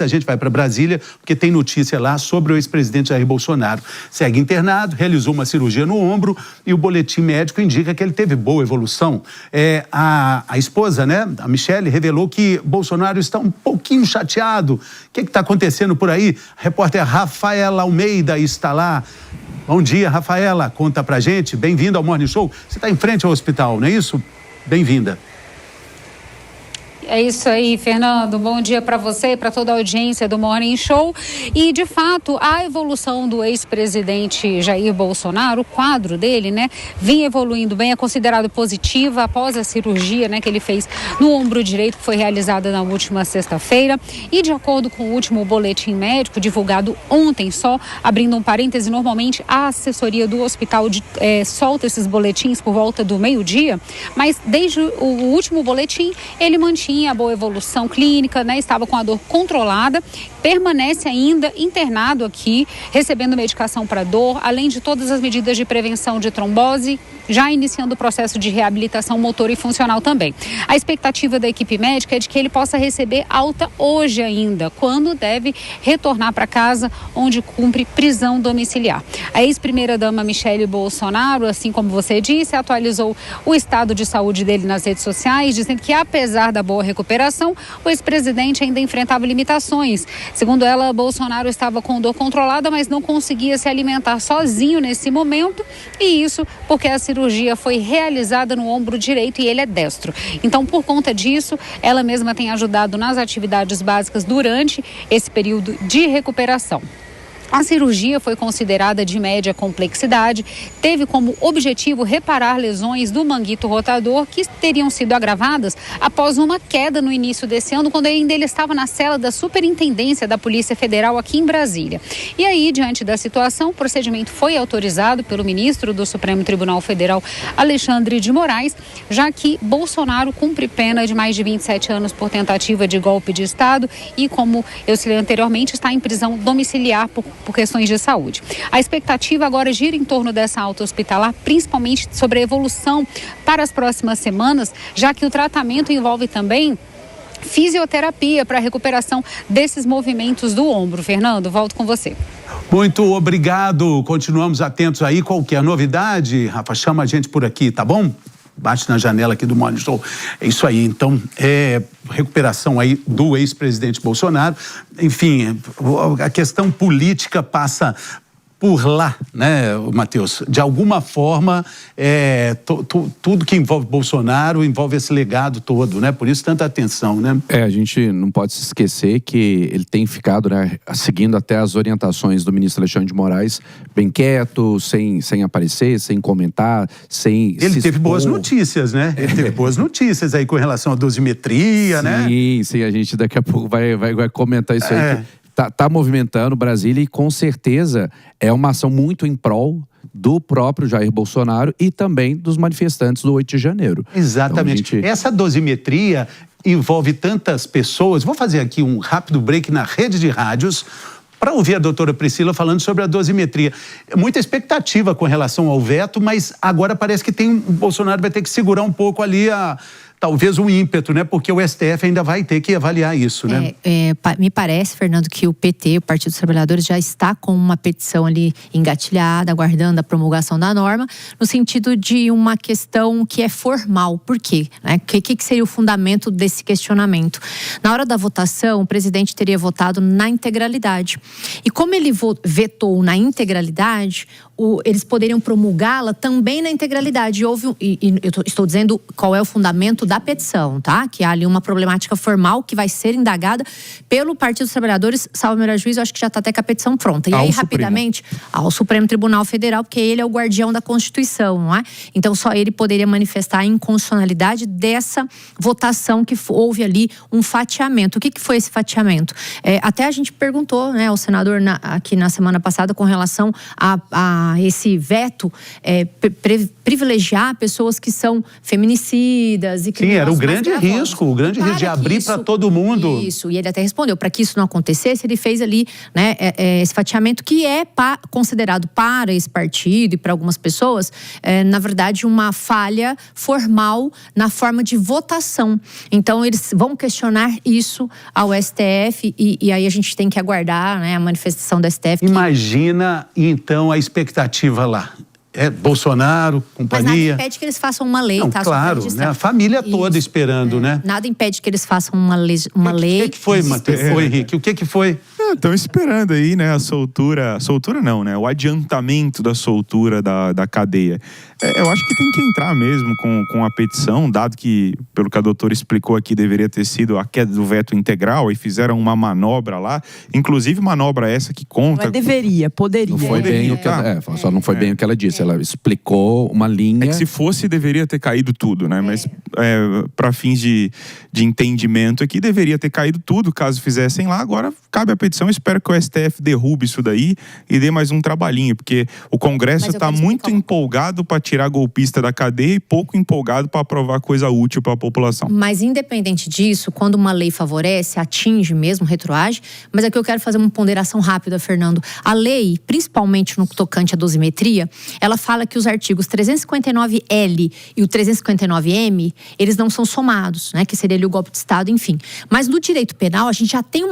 A gente vai para Brasília porque tem notícia lá sobre o ex-presidente Jair Bolsonaro. Segue internado, realizou uma cirurgia no ombro e o boletim médico indica que ele teve boa evolução. A esposa, né, a Michele, revelou que Bolsonaro está um pouquinho chateado. O que está acontecendo por aí? A repórter Rafaela Almeida está lá. Bom dia, Rafaela. Conta pra gente. Bem-vinda ao Morning Show. Você está em frente ao hospital, não é isso? Bem-vinda. É isso aí, Fernando. Bom dia para você e para toda a audiência do Morning Show. E, de fato, a evolução do ex-presidente Jair Bolsonaro, o quadro dele, né, vinha evoluindo bem, é considerado positiva após a cirurgia, né, que ele fez no ombro direito, que foi realizada na última sexta-feira. E, de acordo com o último boletim médico divulgado ontem, só abrindo um parêntese, normalmente a assessoria do hospital solta esses boletins por volta do meio-dia, mas desde o último boletim ele mantinha a boa evolução clínica, né? Estava com a dor controlada, permanece ainda internado aqui, recebendo medicação para dor, além de todas as medidas de prevenção de trombose, já iniciando o processo de reabilitação motor e funcional também. A expectativa da equipe médica é de que ele possa receber alta hoje ainda, quando deve retornar para casa, onde cumpre prisão domiciliar. A ex-primeira-dama Michele Bolsonaro, assim como você disse, atualizou o estado de saúde dele nas redes sociais, dizendo que apesar da boa recuperação, o ex-presidente ainda enfrentava limitações. Segundo ela, Bolsonaro estava com dor controlada, mas não conseguia se alimentar sozinho nesse momento, e isso porque a cirurgia foi realizada no ombro direito e ele é destro. Então, por conta disso, ela mesma tem ajudado nas atividades básicas durante esse período de recuperação. A cirurgia foi considerada de média complexidade, teve como objetivo reparar lesões do manguito rotador que teriam sido agravadas após uma queda no início desse ano, quando ele ainda estava na cela da Superintendência da Polícia Federal aqui em Brasília. E aí, diante da situação, o procedimento foi autorizado pelo ministro do Supremo Tribunal Federal, Alexandre de Moraes, já que Bolsonaro cumpre pena de mais de 27 anos por tentativa de golpe de Estado e, como eu citei anteriormente, está em prisão domiciliar por questões de saúde. A expectativa agora gira em torno dessa alta hospitalar, principalmente sobre a evolução para as próximas semanas, já que o tratamento envolve também fisioterapia para a recuperação desses movimentos do ombro. Fernando, volto com você. Muito obrigado. Continuamos atentos aí. Qualquer novidade, Rafa, chama a gente por aqui, tá bom? Bate na janela aqui do Morning Show. É isso aí. Então, recuperação aí do ex-presidente Bolsonaro. Enfim, a questão política passa por lá, né, Matheus? De alguma forma, tudo que envolve Bolsonaro envolve esse legado todo, né? Por isso tanta atenção, né? A gente não pode se esquecer que ele tem ficado, né, seguindo até as orientações do ministro Alexandre de Moraes, bem quieto, sem aparecer, sem comentar, sem Ele teve boas notícias, né? Ele teve boas notícias aí com relação à dosimetria, né? Sim, a gente daqui a pouco vai comentar isso aí. Tá movimentando Brasília e com certeza é uma ação muito em prol do próprio Jair Bolsonaro e também dos manifestantes do 8 de janeiro. Exatamente. Então, essa dosimetria envolve tantas pessoas. Vou fazer aqui um rápido break na rede de rádios para ouvir a doutora Priscila falando sobre a dosimetria. Muita expectativa com relação ao veto, mas agora parece que o Bolsonaro vai ter que segurar um pouco ali talvez um ímpeto, né? Porque o STF ainda vai ter que avaliar isso, né? Me parece, Fernando, que o PT, o Partido dos Trabalhadores, já está com uma petição ali engatilhada, aguardando a promulgação da norma, no sentido de uma questão que é formal. Por quê? O que seria o fundamento desse questionamento? Na hora da votação, o presidente teria votado na integralidade. E como ele vetou na integralidade, eles poderiam promulgá-la também na integralidade. Eu estou dizendo qual é o fundamento da petição, tá? Que há ali uma problemática formal que vai ser indagada pelo Partido dos Trabalhadores, salvo o melhor juízo, eu acho que já está até com a petição pronta. E aí, rapidamente, ao Supremo Tribunal Federal, porque ele é o guardião da Constituição, não é? Então, só ele poderia manifestar a inconstitucionalidade dessa votação que houve ali um fatiamento. O que foi esse fatiamento? Até a gente perguntou, né, ao senador aqui na semana passada com relação a esse veto privilegiar pessoas que são feminicidas e que Sim, era o grande risco, de abrir para todo mundo. Isso, e ele até respondeu, para que isso não acontecesse, ele fez ali, né, esse fatiamento que é considerado para esse partido e para algumas pessoas, na verdade, uma falha formal na forma de votação. Então, eles vão questionar isso ao STF e aí a gente tem que aguardar, né, a manifestação do STF. Imagina, então, a expectativa lá. Bolsonaro, companhia. Mas nada impede que eles façam uma lei, não, tá? Claro, né? A família toda esperando, né? Nada impede que eles façam uma lei. O que foi, Matheus? Oi, Henrique, o que foi? Estão esperando aí, né, a soltura não, né, o adiantamento da soltura da cadeia. Eu acho que tem que entrar mesmo com a petição, dado que, pelo que a doutora explicou aqui, deveria ter sido a queda do veto integral e fizeram uma manobra lá, inclusive manobra essa que conta... Mas deveria, poderia. Não foi bem o que só não foi bem o que ela disse, ela explicou uma linha... É que se fosse, deveria ter caído tudo, né, mas para fins de entendimento aqui, deveria ter caído tudo, caso fizessem lá, agora cabe a petição. Espero que o STF derrube isso daí e dê mais um trabalhinho, porque o Congresso está muito empolgado para tirar golpista da cadeia e pouco empolgado para aprovar coisa útil para a população. Mas independente disso, quando uma lei favorece, atinge mesmo, retroage, mas aqui eu quero fazer uma ponderação rápida, Fernando. A lei, principalmente no tocante à dosimetria, ela fala que os artigos 359L e o 359M, eles não são somados, né, que seria ali o golpe de Estado, enfim. Mas no direito penal, a gente já tem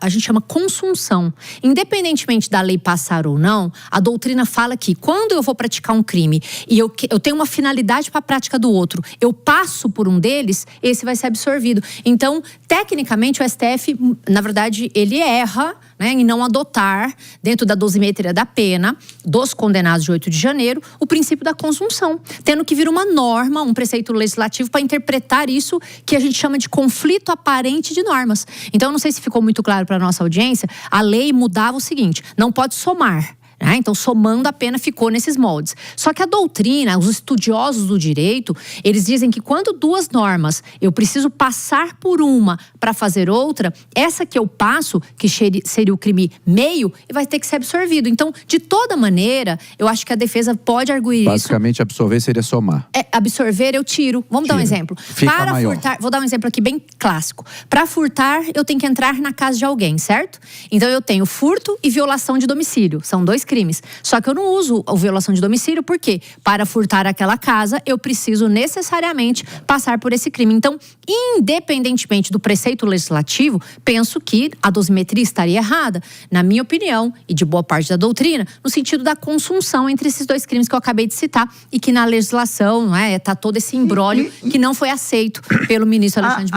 a gente chama consunção. Independentemente da lei passar ou não, a doutrina fala que quando eu vou praticar um crime e eu tenho uma finalidade para a prática do outro, eu passo por um deles, esse vai ser absorvido. Então, tecnicamente, o STF, na verdade, ele erra, né, em não adotar, dentro da dosimetria da pena, dos condenados de 8 de janeiro, o princípio da consunção, tendo que vir uma norma, um preceito legislativo para interpretar isso que a gente chama de conflito aparente de normas. Então, eu não sei se ficou muito claro para a nossa audiência, a lei mudava o seguinte: não pode somar. Então, somando a pena, ficou nesses moldes. Só que a doutrina, os estudiosos do direito, eles dizem que quando duas normas, eu preciso passar por uma para fazer outra, essa que eu passo, que seria o crime meio, vai ter que ser absorvido. Então, de toda maneira, eu acho que a defesa pode arguir isso. Basicamente, absorver seria somar. Absorver, eu tiro. Vamos dar um exemplo. Fica maior. Furtar, vou dar um exemplo aqui bem clássico. Para furtar, eu tenho que entrar na casa de alguém, certo? Então, eu tenho furto e violação de domicílio. São dois crimes. Só que eu não uso a violação de domicílio, porque para furtar aquela casa, eu preciso necessariamente passar por esse crime. Então, independentemente do preceito legislativo, penso que a dosimetria estaria errada, na minha opinião, e de boa parte da doutrina, no sentido da consunção entre esses dois crimes que eu acabei de citar, e que na legislação, tá todo esse imbróglio que não foi aceito pelo ministro Alexandre de Moraes.